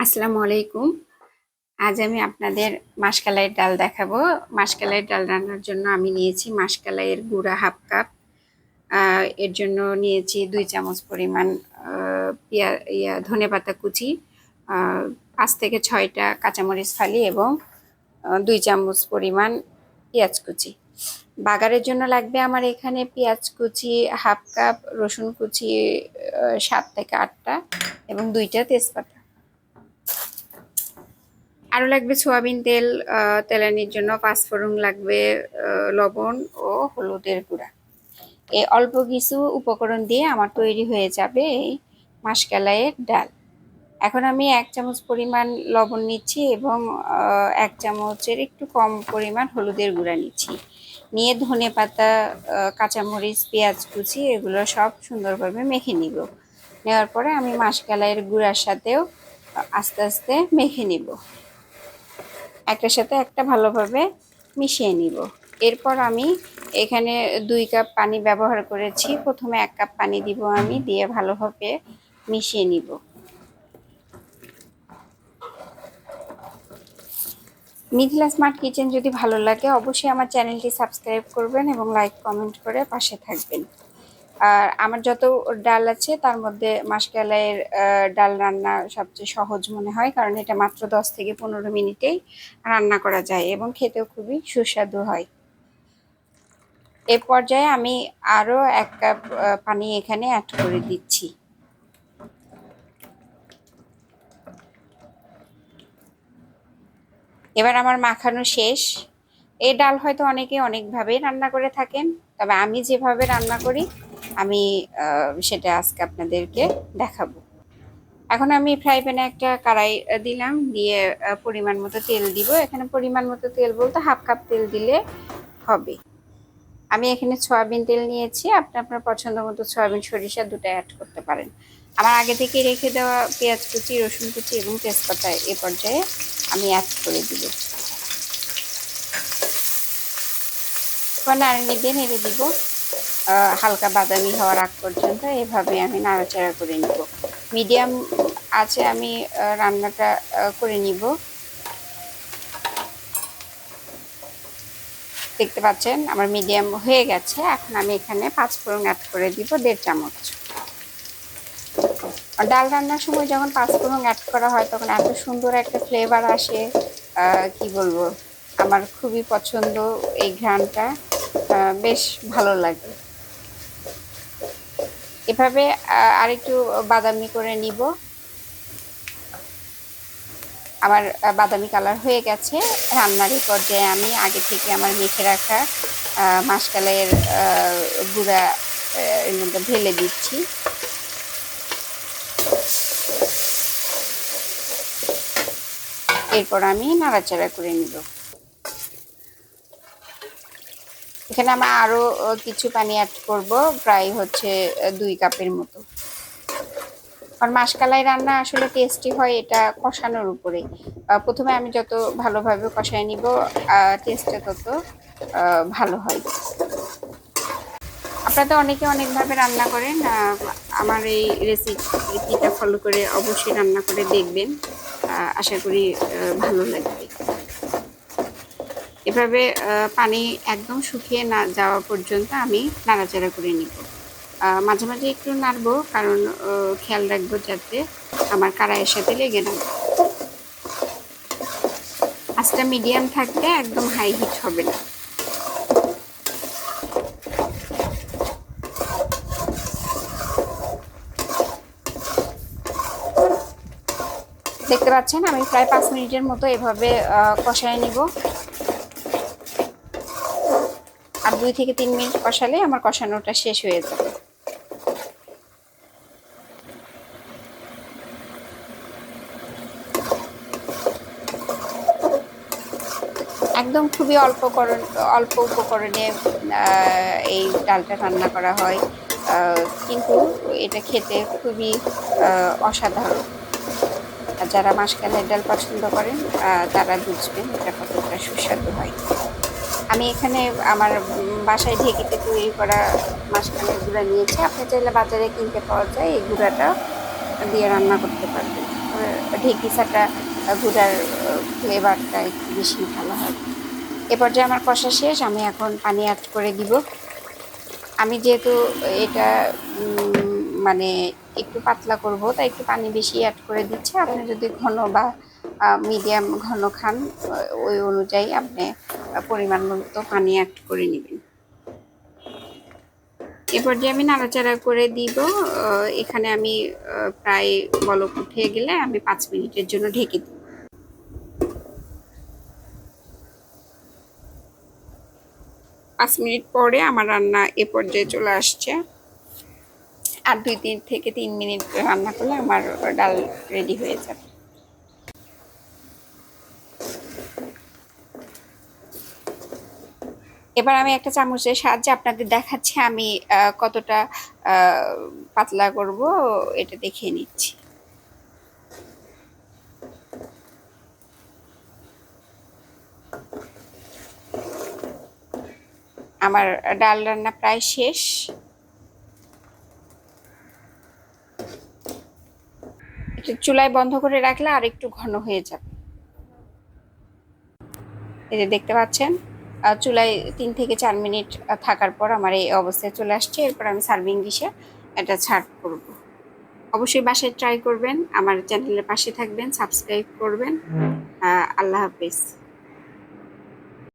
আসসালামু আলাইকুম। আজ আমি আপনাদের মাসকলাইয়ের ডাল দেখাবো। মাসকলাইয়ের ডাল রান্নার জন্য আমি নিয়েছি মাসকলাইয়ের গুঁড়া হাফ কাপ। এর জন্য নিয়েছি 2 চামচ পরিমাণ ধনেপাতা কুচি, 5 থেকে 6টা কাঁচামরিচ ফালি এবং 2 চামচ পরিমাণ পেঁয়াজ কুচি। বাগারের জন্য লাগবে আমার এখানে পেঁয়াজ কুচি হাফ কাপ, রসুন কুচি 7 থেকে 8টা এবং 2টা তেজপাতা। আরো লাগবে সয়াবিন তেল, তেলানির জন্য পাঁচফোড়ন লাগবে, লবণ ও হলুদের গুঁড়া। এই অল্প কিছু উপকরণ দিয়ে আমার তৈরি হয়ে যাবে এই মাসকলাইয়ের ডাল। এখন আমি 1 চামচ পরিমাণ লবণ নিচ্ছি এবং 1 চামচের একটু কম পরিমাণ হলুদের গুঁড়া নিচ্ছি। নিয়ে ধনেপাতা, কাঁচামরিচ, পেঁয়াজ কুচি এগুলো সব সুন্দরভাবে মেখে নিব। নেওয়ার পরে আমি মাসকলাইয়ের গুঁড়ার সাথেও আস্তে আস্তে মেখে নিব, একটার সাথে একটা ভালোভাবে মিশিয়ে নিব। এরপর আমি এখানে 2 কাপ পানি ব্যবহার করেছি। প্রথমে 1 কাপ পানি দিব, আমি দিয়ে ভালোভাবে মিশিয়ে নিব। মিথিলা স্মার্ট কিচেন যদি ভালো লাগে অবশ্যই আমার চ্যানেলটি সাবস্ক্রাইব করবেন এবং লাইক কমেন্ট করে পাশে থাকবেন। আর আমার যত ডাল আছে তার মধ্যে মাসকলাইয়ের ডাল রান্না সবচেয়ে সহজ মনে হয়, কারণ এটা মাত্র 10 থেকে 15 মিনিটেই রান্না করা যায় এবং খেতেও খুবই সুস্বাদু হয়। এ পর্যায়ে আমি আরো 1 কাপ পানি এখানে অ্যাড করে দিচ্ছি। এবার আমার মাখানো শেষ। এই ডাল হয়তো অনেকে অনেকভাবেই রান্না করে থাকেন, তবে আমি যেভাবে রান্না করি আমি সেটা আজকে আপনাদেরকে দেখাবো। এখন আমি ফ্রাই প্যানে একটা কড়াই দিলাম, দিয়ে পরিমাণ মতো তেল দিব। এখানে পরিমাণ মতো তেল বলতে হাফ কাপ তেল দিলে হবে। আমি এখানে সয়াবিন তেল নিয়েছি, আপনি আপনার পছন্দ মতো সয়াবিন, সরিষা দুটো অ্যাড করতে পারেন। আমার আগে থেকে রেখে দেওয়া পেঁয়াজ কুচি, রসুন কুচি এবং তেজপাতা এ পর্যায়ে আমি অ্যাড করে দিব। নাড়িয়ে দিয়ে নেড়ে দিব হালকা বাদামি হওয়ার আগ পর্যন্ত। এভাবে আমি নাড়াচাড়া করে নিব। মিডিয়াম আছে আমি রান্নাটা করে নিব। দেখতে পাচ্ছেন আমার মিডিয়াম হয়ে গেছে। এখন আমি এখানে পাঁচফোড়ন অ্যাড করে দিব 1.5 চামচ। ডাল রান্নার সময় যখন পাঁচফোড়ন অ্যাড করা হয় তখন এত সুন্দর একটা ফ্লেভার আসে, কি বলবো, আমার খুবই পছন্দ এই ঘ্রাণটা, বেশ ভালো লাগে। এভাবে আরেকটু বাদামি করে নিব। আমার বাদামি কালার হয়ে গেছে। রান্নার এই পর্যায়ে আমি আগে থেকে আমার মেখে রাখা মাসকলাইয়ের গুঁড়া এর মধ্যে ঢেলে দিচ্ছি। এরপর আমি নাড়াচাড়া করে নিব। এখানে আমি আরো কিছু পানি অ্যাড করব, প্রায় হচ্ছে 2 কাপের মতো। আর মাসকলাই রান্না আসলে টেস্টি হয় এটা কষানোর উপরে। প্রথমে আমি যত ভালোভাবে কষায় নিব টেস্টটা তত ভালো হয়। আপনারা তো অনেকে অনেকভাবে রান্না করেন, আমার এই রেসিপিটা ফলো করে অবশ্যই রান্না করে দেখবেন, আশা করি ভালো লাগবে। এভাবে পানি একদম শুকিয়ে না যাওয়া পর্যন্ত আমি নাড়াচাড়া করে নিব। মাঝে মাঝে একটু নাড়বো, কারণ খেয়াল রাখবো যাতে আমার কড়াইয়ের সাথে লেগে না যায়। আঁচটা মিডিয়াম থাকবে, একদম হাই হিট হবে না। দেখতে পাচ্ছেন আমি প্রায় 5 মিনিটের মতো এভাবে কষায় নিব। আর 2 থেকে 3 মিনিট কষালে আমার কষানোটা শেষ হয়ে যাবে। একদম খুবই অল্প উপকরণে এই ডালটা রান্না করা হয়, কিন্তু এটা খেতে খুবই অসাধারণ। আর যারা মাসকলাইয়ের ডাল পছন্দ করেন তারা বুঝবেন এটা কতটা সুস্বাদু হয়। আমি এখানে আমার বাসায় ঢেঁকিতে তৈরি করা মাসকলাইয়ের গুঁড়া নিয়েছি। আপনি চাইলে বাজারে কিনতে পাওয়া যায়, এই গুঁড়াটা দিয়ে রান্না করতে পারবেন। ঢেঁকি ছাটা গুঁড়ার ফ্লেভারটা একটু বেশি ভালো হয়। এ পর্যায়ে আমার কষা শেষ, আমি এখন পানি অ্যাড করে দিব। আমি যেহেতু এটা মানে একটু পাতলা করব, তাই একটু পানি বেশি অ্যাড করে দিচ্ছি। আপনি যদি ঘন বা মিডিয়াম ঘন খান, ওই অনুযায়ী আপনি পরিমাণ মতো পানি অ্যাড করে নেবেন। এ পর্যায়ে আমি নাড়াচাড়া করে দিব। এখানে আমি প্রায় বলক উঠে গেলে আমি 5 মিনিটের জন্য ঢেকে দিব। 5 মিনিট পরে আমার রান্না এ পর্যায়ে চলে আসছে। আর 2 থেকে 3 মিনিট রান্না করলে আমার ডাল রেডি হয়ে যাবে। এবার আমি একটা চামচের সাহায্যে আপনাদের দেখাচ্ছি আমি কতটা পাতলা করব, এটা দেখিয়ে নিচ্ছি। আমার ডাল রান্না প্রায় শেষ। একটু চুলায় বন্ধ করে রাখলে আর একটু ঘন হয়ে যাবে। এই যে দেখতে পাচ্ছেন, চুলায় 3 থেকে 4 মিনিট থাকার পর আমার এই অবস্থায় চলে আসছে। এরপর আমি সার্ভিং ডিশে এটা সার্ভ করব। অবশ্যই বাসায় ট্রাই করবেন, আমার চ্যানেলের পাশে থাকবেন, সাবস্ক্রাইব করবেন। আল্লাহ হাফেজ।